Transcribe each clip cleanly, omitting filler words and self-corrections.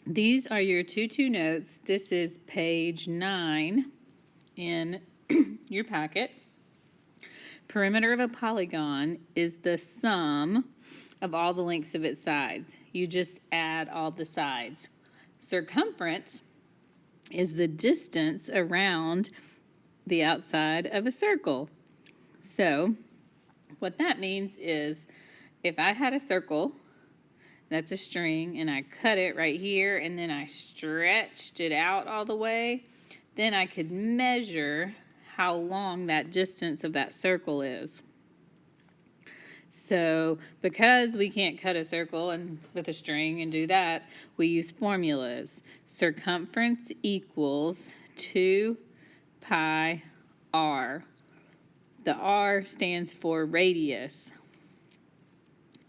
These are your 2-2 notes. This is page 9 in your packet. Perimeter of a polygon is the sum of all the lengths of its sides. You just add all the sides. Circumference is the distance around the outside of a circle. So what that means is if I had a circle, that's a string, and I cut it right here and then I stretched it out all the way, then I could measure how long that distance of that circle is. So because we can't cut a circle and with a string and do that, we use formulas. Circumference equals 2 pi r. The r stands for radius,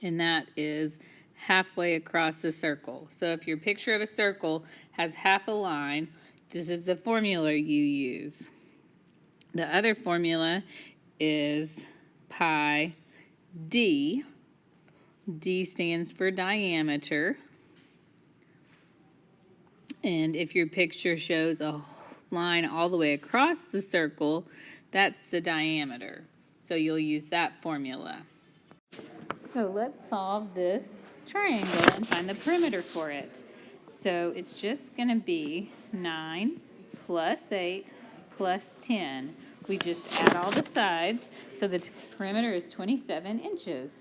and that is halfway across the circle. So if your picture of a circle has half a line, this is the formula you use. The other formula is pi d. D stands for diameter. And if your picture shows a line all the way across the circle, that's the diameter. So you'll use that formula. So let's solve this triangle and find the perimeter for it. So it's just going to be 9 plus 8 plus 10. We just add all the sides, so the perimeter is 27 inches.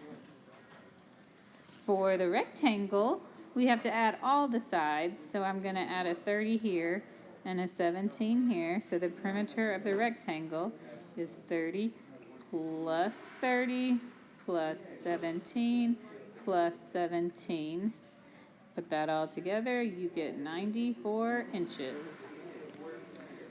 For the rectangle, we have to add all the sides, so I'm going to add a 30 here and a 17 here. So the perimeter of the rectangle is 30 plus 30 plus 17 plus 17. Put that all together, you get 94 inches.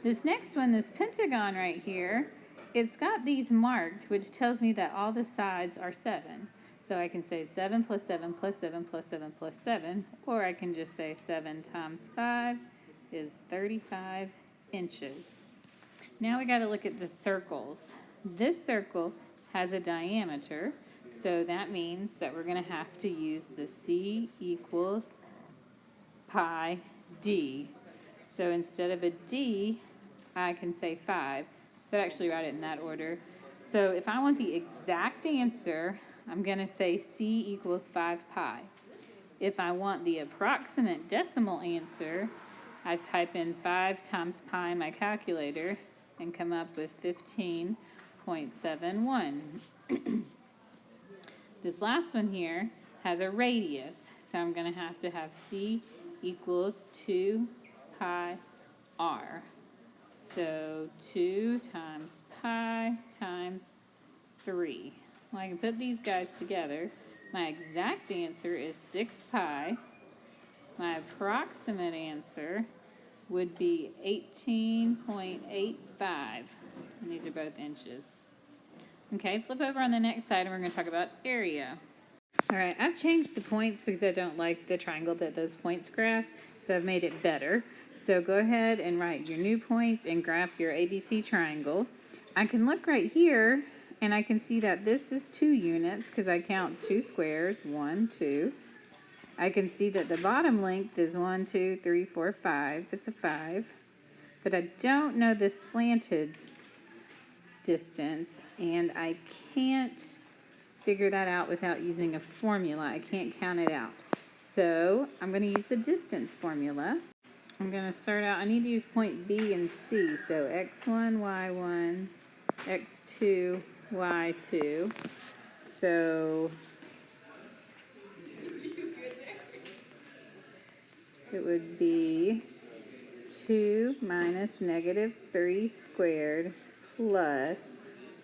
This next one, this pentagon right here, it's got these marked, which tells me that all the sides are 7. So I can say 7 plus 7 plus 7 plus 7 plus 7, or I can just say 7 times 5 is 35 inches. Now we got to look at the circles. This circle has a diameter, so that means that we're going to have to use the C equals pi d. So instead of a d, I can say 5. So I'd actually write it in that order. So if I want the exact answer, I'm going to say C equals 5 pi. If I want the approximate decimal answer, I type in 5 times pi in my calculator and come up with 15.71. This last one here has a radius, so I'm going to have C equals 2 pi r. So 2 times pi times 3. Well, I can put these guys together. My exact answer is 6 pi. My approximate answer would be 18.85. And these are both inches. Okay, flip over on the next side and we're going to talk about area. All right, I've changed the points because I don't like the triangle that those points graph, so I've made it better. So go ahead and write your new points and graph your ABC triangle. I can look right here and I can see that this is 2 units because I count 2 squares, 1, 2. I can see that the bottom length is 1, 2, 3, 4, 5. It's a 5. But I don't know the slanted distance, and I can't figure that out without using a formula. I can't count it out. So I'm going to use the distance formula. I'm going to start out, I need to use point B and C. So x1, y1, x2, y2. So it would be 2 minus negative 3 squared plus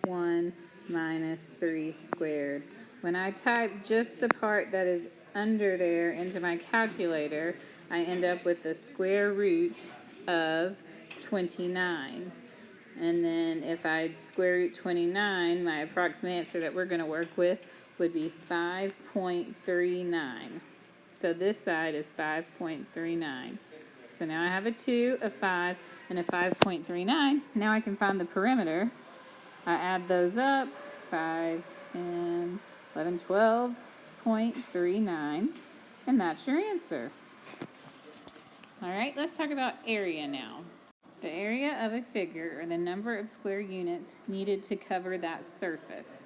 1 minus 3 squared. When I type just the part that is under there into my calculator, I end up with the square root of 29. And then if I square root 29, my approximate answer that we're going to work with would be 5.39. So this side is 5.39. So now I have a 2, a 5, and a 5.39. Now I can find the perimeter. I add those up, 5, 10, 11, 12.39, and that's your answer. All right, let's talk about area now. The area of a figure, or the number of square units needed to cover that surface.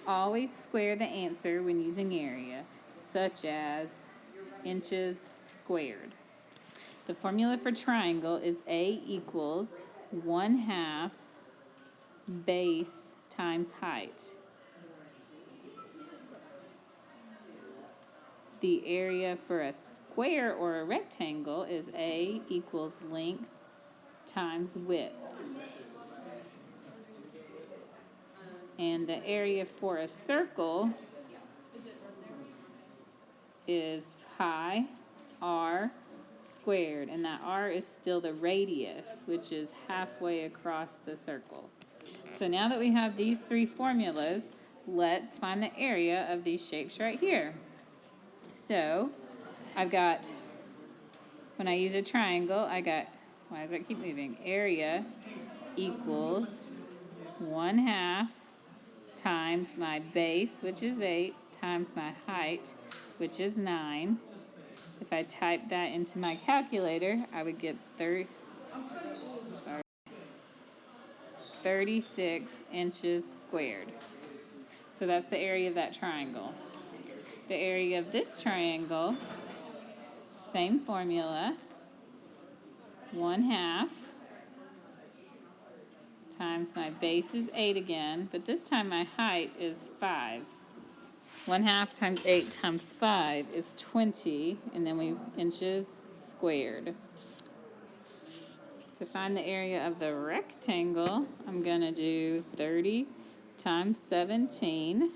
Always square the answer when using area, such as inches squared. The formula for triangle is A equals 1/2 base times height. The area for a square or a rectangle is A equals length times width. And the area for a circle is pi r squared, and that r is still the radius, which is halfway across the circle. So now that we have these three formulas, let's find the area of these shapes right here. So I've got, when I use a triangle, I got, why does it keep moving? Area equals 1/2 times my base, which is 8, times my height, which is 9. If I type that into my calculator, I would get 36 inches squared. So that's the area of that triangle. The area of this triangle, same formula, 1/2 times my base is 8 again, but this time my height is 5. 1/2 times 8 times 5 is 20, and then we inches squared. To find the area of the rectangle, I'm going to do 30 times 17,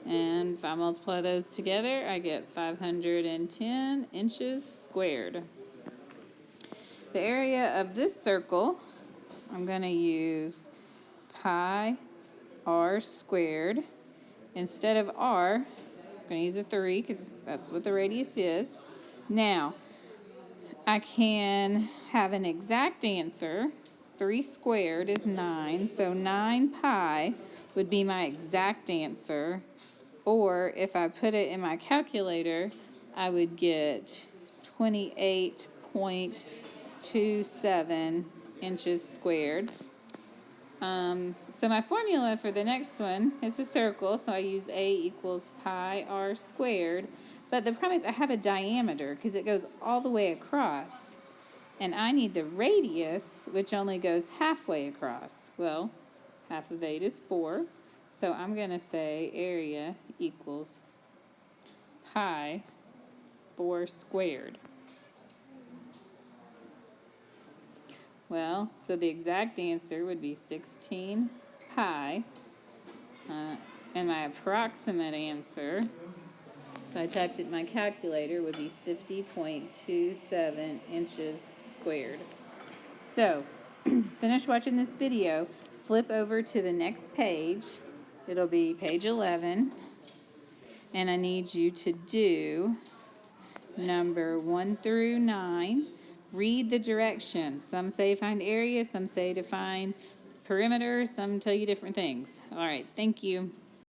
and if I multiply those together, I get 510 inches squared. The area of this circle, I'm going to use pi r squared. Instead of r, I'm going to use a 3 because that's what the radius is. Now, I can have an exact answer. 3 squared is 9, so 9 pi would be my exact answer. Or if I put it in my calculator, I would get 28.27 inches squared. So my formula for the next one is a circle, so I use A equals pi r squared. But the problem is I have a diameter because it goes all the way across. And I need the radius, which only goes halfway across. Well, half of 8 is 4. So I'm going to say area equals pi 4 squared. Well, so the exact answer would be 16 pi, and my approximate answer, if I typed it in my calculator, would be 50.27 inches squared. So, finish watching this video, flip over to the next page. It'll be page 11, and I need you to do number 1 through 9. Read the directions. Some say find area, some say to find perimeter, some tell you different things. All right, thank you.